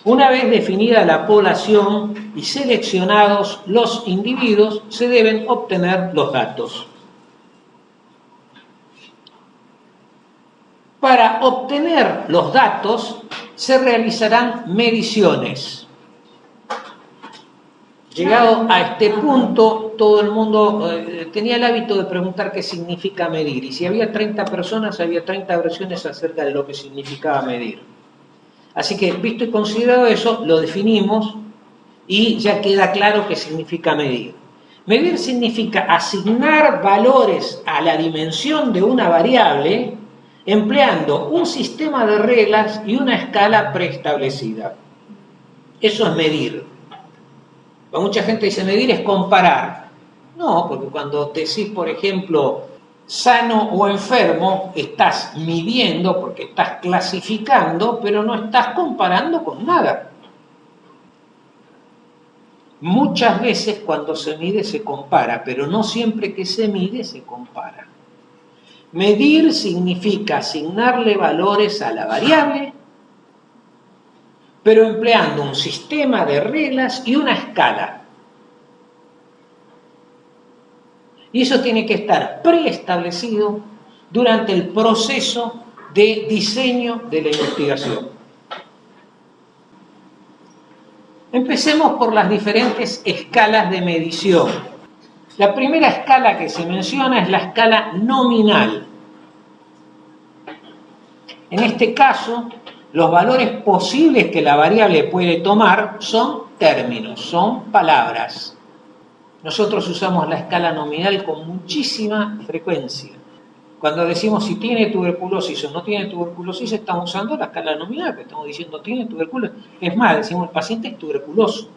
Una vez definida la población y seleccionados los individuos, se deben obtener los datos. Para obtener los datos se realizarán mediciones. Llegado a este punto, todo el mundo tenía el hábito de preguntar qué significa medir. Y si había 30 personas, había 30 versiones acerca de lo que significaba medir. Así que, visto y considerado eso, lo definimos y ya queda claro qué significa medir. Medir significa asignar valores a la dimensión de una variable empleando un sistema de reglas y una escala preestablecida. Eso es medir. Mucha gente dice medir es comparar. No, porque cuando decís, por ejemplo, sano o enfermo, estás midiendo porque estás clasificando, pero no estás comparando con nada. Muchas veces cuando se mide se compara, pero no siempre que se mide se compara. Medir significa asignarle valores a la variable, pero empleando un sistema de reglas y una escala. Y eso tiene que estar preestablecido durante el proceso de diseño de la investigación. Empecemos por las diferentes escalas de medición. La primera escala que se menciona es la escala nominal. En este caso, los valores posibles que la variable puede tomar son términos, son palabras. Nosotros usamos la escala nominal con muchísima frecuencia. Cuando decimos si tiene tuberculosis o no tiene tuberculosis, estamos usando la escala nominal, que estamos diciendo tiene tuberculosis. Es más, decimos el paciente es tuberculoso.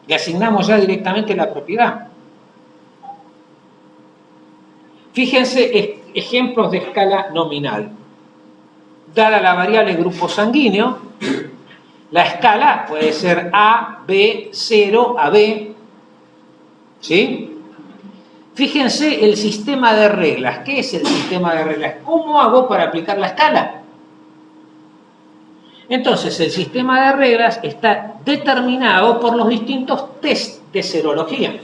Le asignamos ya directamente la propiedad. Fíjense ejemplos de escala nominal. Dada la variable grupo sanguíneo, la escala puede ser A, B, 0, AB. ¿Sí? Fíjense el sistema de reglas. ¿Qué es el sistema de reglas? ¿Cómo hago para aplicar la escala? Entonces, el sistema de reglas está determinado por los distintos test de serología.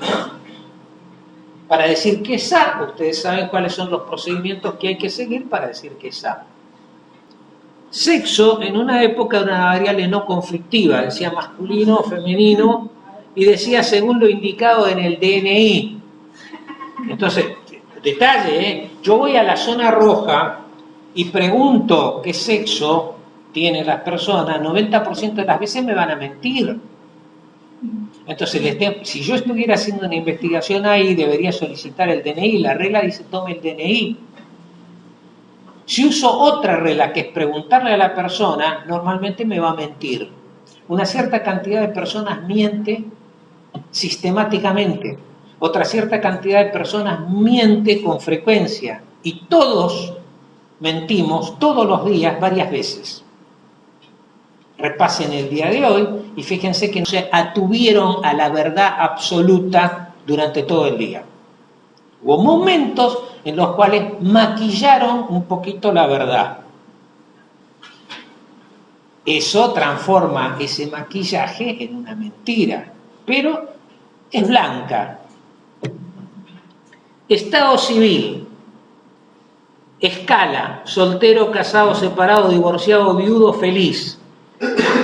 Para decir que es A, ustedes saben cuáles son los procedimientos que hay que seguir para decir que es A. Sexo, en una época era una variable no conflictiva, decía masculino o femenino, y decía según lo indicado en el DNI. Entonces, detalle, yo voy a la zona roja y pregunto qué sexo tienen las personas, 90% de las veces me van a mentir. Entonces, si yo estuviera haciendo una investigación ahí, debería solicitar el DNI, la regla dice tome el DNI. Si uso otra regla, que es preguntarle a la persona, normalmente me va a mentir. Una cierta cantidad de personas miente sistemáticamente. Otra cierta cantidad de personas miente con frecuencia. Y todos mentimos todos los días varias veces. Repasen el día de hoy y fíjense que no se atuvieron a la verdad absoluta durante todo el día. Hubo momentos en los cuales maquillaron un poquito la verdad. Eso transforma ese maquillaje en una mentira, pero es blanca. Estado civil. Escala: soltero, casado, separado, divorciado, viudo, feliz.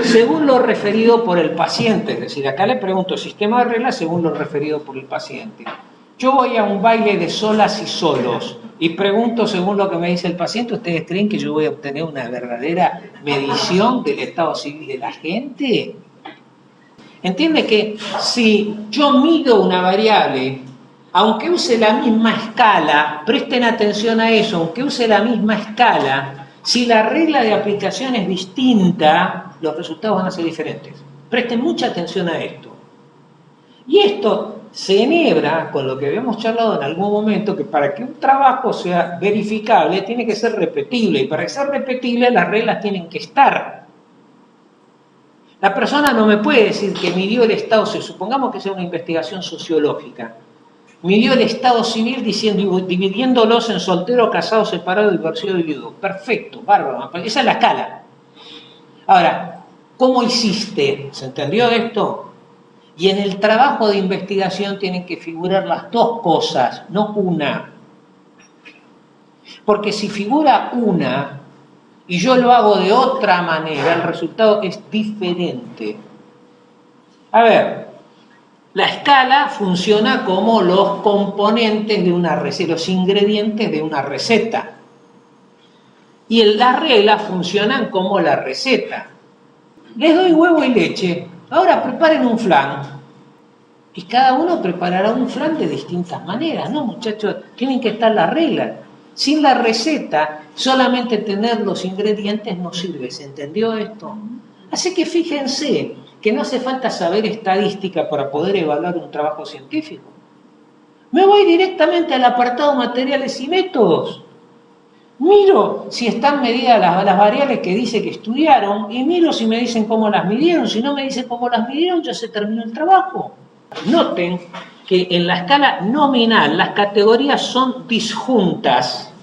Según lo referido por el paciente, es decir, acá le pregunto sistema de reglas según lo referido por el paciente. Yo voy a un baile de solas y solos y pregunto según lo que me dice el paciente, ¿ustedes creen que yo voy a obtener una verdadera medición del estado civil de la gente? ¿Entiende que si yo mido una variable, aunque use la misma escala, presten atención a eso, aunque use la misma escala, si la regla de aplicación es distinta, los resultados van a ser diferentes? Presten mucha atención a esto. Y esto se enhebra con lo que habíamos charlado en algún momento, que para que un trabajo sea verificable tiene que ser repetible, y para que sea repetible las reglas tienen que estar. La persona no me puede decir que midió el estado civil, supongamos que sea una investigación sociológica, midió el estado civil dividiéndolos en soltero, casado, separado, divorciado y viudo. Perfecto, bárbaro, esa es la escala. Ahora, ¿Cómo hiciste? ¿Se entendió esto? Y en el trabajo de investigación tienen que figurar las dos cosas, no una. Porque si figura una y yo lo hago de otra manera, el resultado es diferente. A ver, la escala funciona como los componentes de una receta, los ingredientes de una receta. Y las reglas funcionan como la receta. Les doy huevo y leche. Ahora preparen un flan. Y cada uno preparará un flan de distintas maneras, ¿no, muchachos? Tienen que estar las reglas. Sin la receta, solamente tener los ingredientes no sirve. ¿Se entendió esto? Así que fíjense que no hace falta saber estadística para poder evaluar un trabajo científico. Me voy directamente al apartado materiales y métodos. Miro si están medidas las variables que dice que estudiaron y miro si me dicen cómo las midieron. Si no me dicen cómo las midieron, ya se terminó el trabajo. Noten que en la escala nominal las categorías son disjuntas.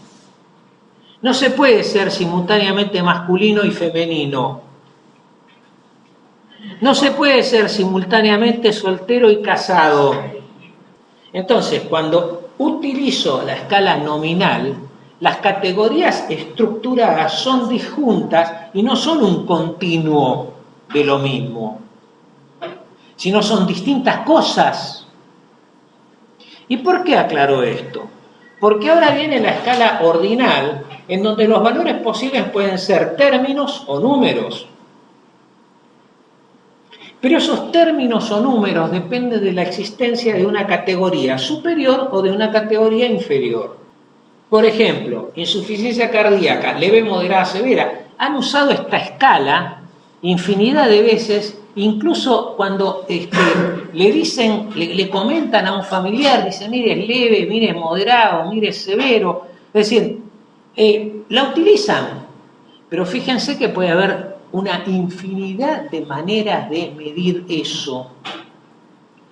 No se puede ser simultáneamente masculino y femenino. No se puede ser simultáneamente soltero y casado. Entonces, cuando utilizo la escala nominal, las categorías estructuradas son disjuntas y no son un continuo de lo mismo, sino son distintas cosas. ¿Y por qué aclaro esto? Porque ahora viene la escala ordinal, en donde los valores posibles pueden ser términos o números. Pero esos términos o números dependen de la existencia de una categoría superior o de una categoría inferior. Por ejemplo, insuficiencia cardíaca, leve, moderada, severa. Han usado esta escala infinidad de veces, incluso cuando le dicen, le comentan a un familiar, dicen, mire, es leve, mire, es moderado, mire, es severo. Es decir, la utilizan, pero fíjense que puede haber una infinidad de maneras de medir eso,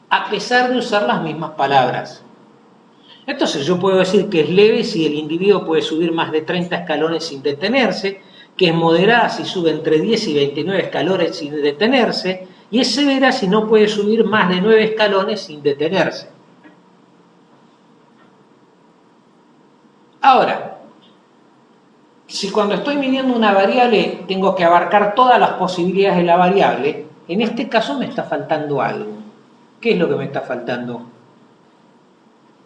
a pesar de usar las mismas palabras. Entonces yo puedo decir que es leve si el individuo puede subir más de 30 escalones sin detenerse, que es moderada si sube entre 10 y 29 escalones sin detenerse, y es severa si no puede subir más de 9 escalones sin detenerse. Ahora, si cuando estoy midiendo una variable tengo que abarcar todas las posibilidades de la variable, en este caso me está faltando algo. ¿Qué es lo que me está faltando?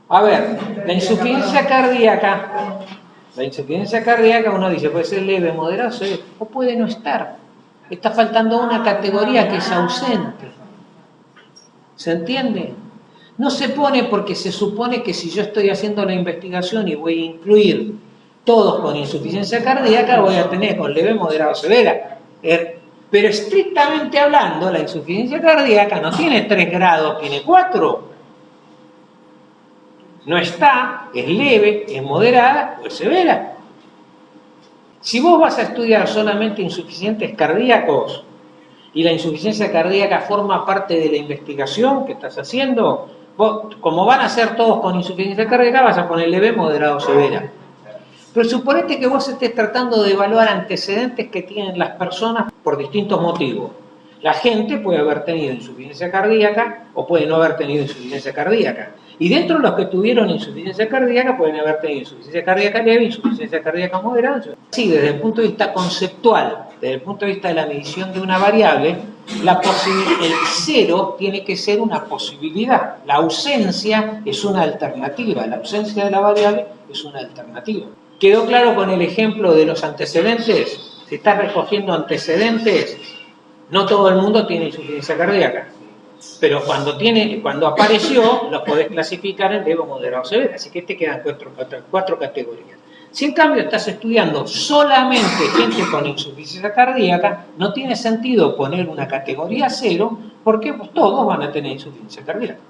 A ver, la insuficiencia cardíaca. La insuficiencia cardíaca, uno dice, puede ser leve, moderado, severo, o puede no estar. Está faltando una categoría que es ausente. ¿Se entiende? No se pone porque se supone que si yo estoy haciendo la investigación y voy a incluir todos con insuficiencia cardíaca, voy a tener con leve, moderado, severa. Pero estrictamente hablando, la insuficiencia cardíaca no tiene 3 grados, tiene 4. No está, es leve, es moderada o es severa. Si vos vas a estudiar solamente insuficientes cardíacos y la insuficiencia cardíaca forma parte de la investigación que estás haciendo, vos, como van a ser todos con insuficiencia cardíaca, vas a poner leve, moderada o severa. Pero suponete que vos estés tratando de evaluar antecedentes que tienen las personas por distintos motivos. La gente puede haber tenido insuficiencia cardíaca o puede no haber tenido insuficiencia cardíaca. Y dentro de los que tuvieron insuficiencia cardíaca pueden haber tenido insuficiencia cardíaca leve, insuficiencia cardíaca moderada. Sí, desde el punto de vista conceptual, desde el punto de vista de la medición de una variable, el cero tiene que ser una posibilidad. La ausencia es una alternativa. La ausencia de la variable es una alternativa. ¿Quedó claro con el ejemplo de los antecedentes? Si estás recogiendo antecedentes, no todo el mundo tiene insuficiencia cardíaca. Pero cuando apareció, los podés clasificar en leve, moderado o severa. Así que te quedan cuatro categorías. Si en cambio estás estudiando solamente gente con insuficiencia cardíaca, no tiene sentido poner una categoría 0, porque pues, todos van a tener insuficiencia cardíaca.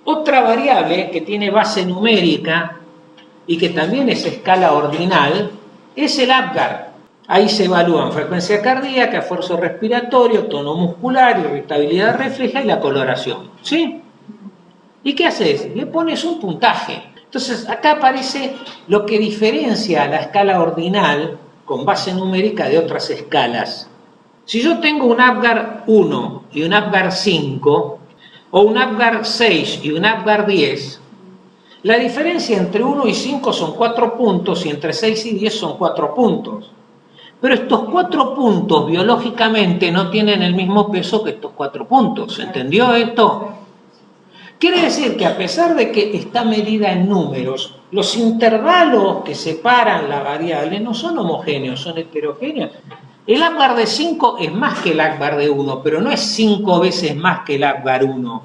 Otra variable que tiene base numérica y que también es escala ordinal es el APGAR. Ahí se evalúan frecuencia cardíaca, esfuerzo respiratorio, tono muscular, irritabilidad refleja y la coloración. ¿Sí? ¿Y qué haces? Le pones un puntaje. Entonces, acá aparece lo que diferencia la escala ordinal con base numérica de otras escalas. Si yo tengo un Apgar 1 y un Apgar 5, o un Apgar 6 y un Apgar 10, la diferencia entre 1 y 5 son 4 puntos y entre 6 y 10 son 4 puntos. Pero estos 4 puntos biológicamente no tienen el mismo peso que estos 4 puntos. ¿Entendió esto? Quiere decir que a pesar de que está medida en números, los intervalos que separan la variable no son homogéneos, son heterogéneos. El Apgar de 5 es más que el Apgar de 1, pero no es 5 veces más que el Apgar 1.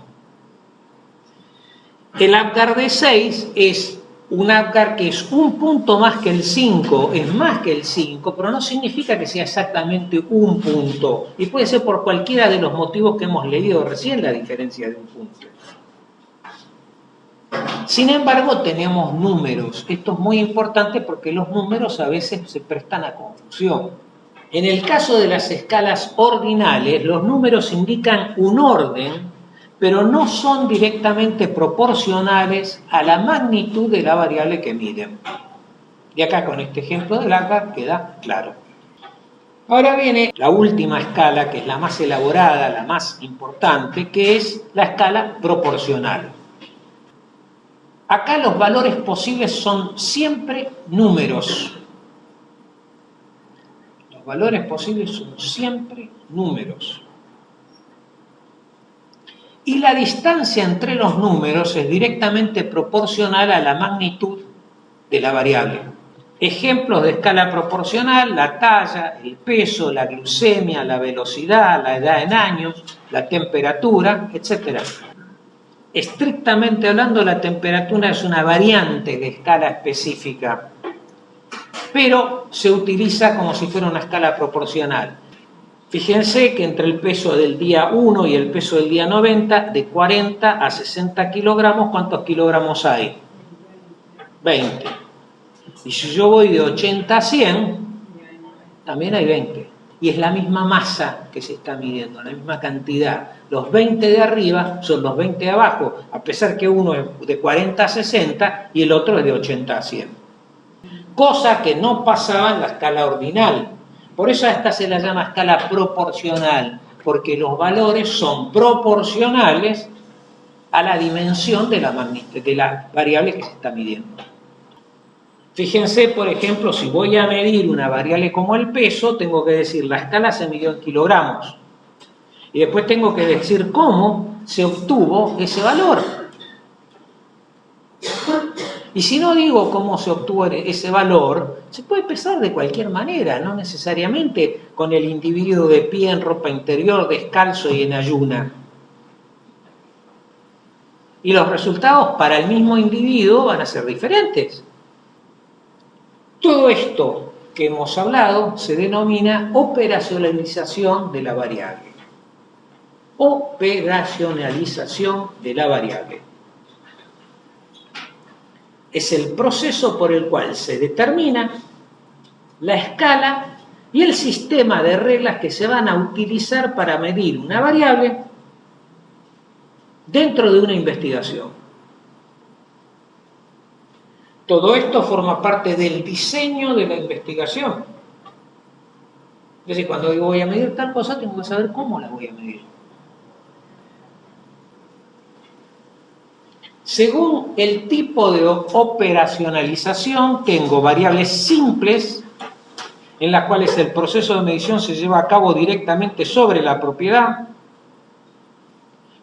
El Apgar de 6 es un Apgar que es un punto más que el 5, es más que el 5, pero no significa que sea exactamente un punto. Y puede ser por cualquiera de los motivos que hemos leído recién la diferencia de un punto. Sin embargo, tenemos números. Esto es muy importante porque los números a veces se prestan a confusión. En el caso de las escalas ordinales, los números indican un orden, pero no son directamente proporcionales a la magnitud de la variable que miden. Y acá con este ejemplo del Apgar queda claro. Ahora viene la última escala, que es la más elaborada, la más importante, que es la escala proporcional. Acá los valores posibles son siempre números. Los valores posibles son siempre números. Y la distancia entre los números es directamente proporcional a la magnitud de la variable. Ejemplos de escala proporcional: la talla, el peso, la glucemia, la velocidad, la edad en años, la temperatura, etc. Estrictamente hablando, la temperatura es una variante de escala específica, pero se utiliza como si fuera una escala proporcional. Fíjense que entre el peso del día 1 y el peso del día 90, de 40 a 60 kilogramos, ¿cuántos kilogramos hay? 20. Y si yo voy de 80 a 100, también hay 20. Y es la misma masa que se está midiendo, la misma cantidad. Los 20 de arriba son los 20 de abajo, a pesar que uno es de 40 a 60 y el otro es de 80 a 100. Cosa que no pasaba en la escala ordinal. Por eso a esta se la llama escala proporcional, porque los valores son proporcionales a la dimensión de la variable que se está midiendo. Fíjense, por ejemplo, si voy a medir una variable como el peso, tengo que decir la escala se midió en kilogramos. Y después tengo que decir cómo se obtuvo ese valor. Y si no digo cómo se obtuvo ese valor, se puede pesar de cualquier manera, no necesariamente con el individuo de pie en ropa interior, descalzo y en ayuna. Y los resultados para el mismo individuo van a ser diferentes. Todo esto que hemos hablado se denomina operacionalización de la variable. Operacionalización de la variable. Es el proceso por el cual se determina la escala y el sistema de reglas que se van a utilizar para medir una variable dentro de una investigación. Todo esto forma parte del diseño de la investigación. Es decir, cuando digo voy a medir tal cosa, tengo que saber cómo la voy a medir. Según el tipo de operacionalización, tengo variables simples, en las cuales el proceso de medición se lleva a cabo directamente sobre la propiedad.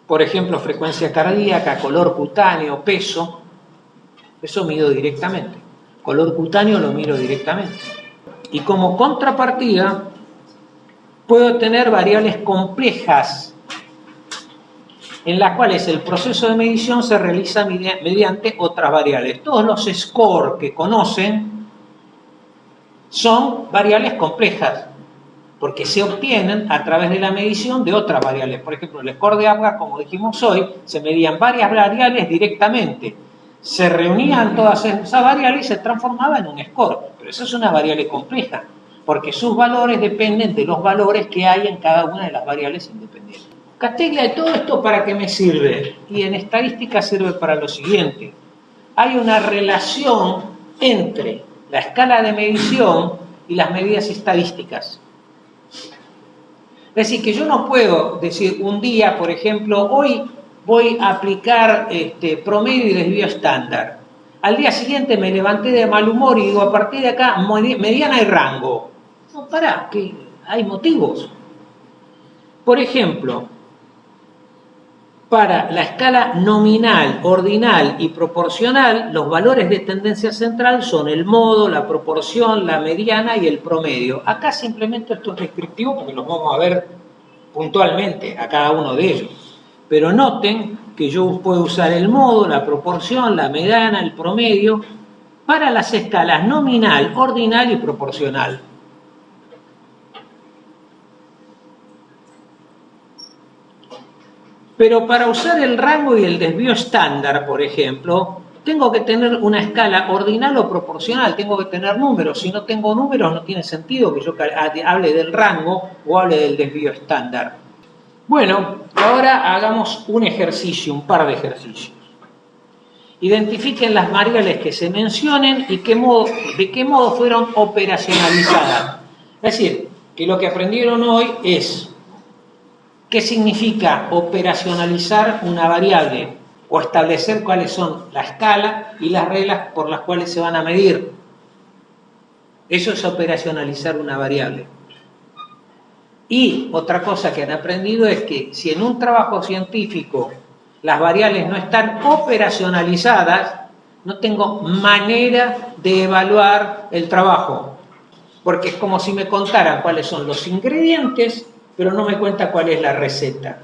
Por ejemplo, frecuencia cardíaca, color cutáneo, peso. Eso mido directamente. Color cutáneo lo miro directamente. Y como contrapartida, puedo tener variables complejas, en las cuales el proceso de medición se realiza mediante otras variables. Todos los scores que conocen son variables complejas, porque se obtienen a través de la medición de otras variables. Por ejemplo, el score de Apgar, como dijimos hoy, se medían varias variables directamente. Se reunían todas esas variables y se transformaba en un score. Pero eso es una variable compleja, porque sus valores dependen de los valores que hay en cada una de las variables independientes. Castiglia, ¿y todo esto para qué me sirve? Y en estadística sirve para lo siguiente. Hay una relación entre la escala de medición y las medidas estadísticas. Es decir, que yo no puedo decir un día, por ejemplo, hoy voy a aplicar promedio y desvío estándar. Al día siguiente me levanté de mal humor y digo, a partir de acá, mediana y rango. No, pará, que hay motivos. Por ejemplo, para la escala nominal, ordinal y proporcional, los valores de tendencia central son el modo, la proporción, la mediana y el promedio. Acá simplemente esto es descriptivo porque los vamos a ver puntualmente a cada uno de ellos. Pero noten que yo puedo usar el modo, la proporción, la mediana, el promedio para las escalas nominal, ordinal y proporcional. Pero para usar el rango y el desvío estándar, por ejemplo, tengo que tener una escala ordinal o proporcional, tengo que tener números. Si no tengo números, no tiene sentido que yo hable del rango o hable del desvío estándar. Bueno, ahora hagamos un ejercicio, un par de ejercicios. Identifiquen las variables que se mencionen y de qué modo fueron operacionalizadas. Es decir, que lo que aprendieron hoy es qué significa operacionalizar una variable o establecer cuáles son la escala y las reglas por las cuales se van a medir. Eso es operacionalizar una variable. Y otra cosa que han aprendido es que si en un trabajo científico las variables no están operacionalizadas, no tengo manera de evaluar el trabajo, porque es como si me contaran cuáles son los ingredientes, pero no me cuenta cuál es la receta.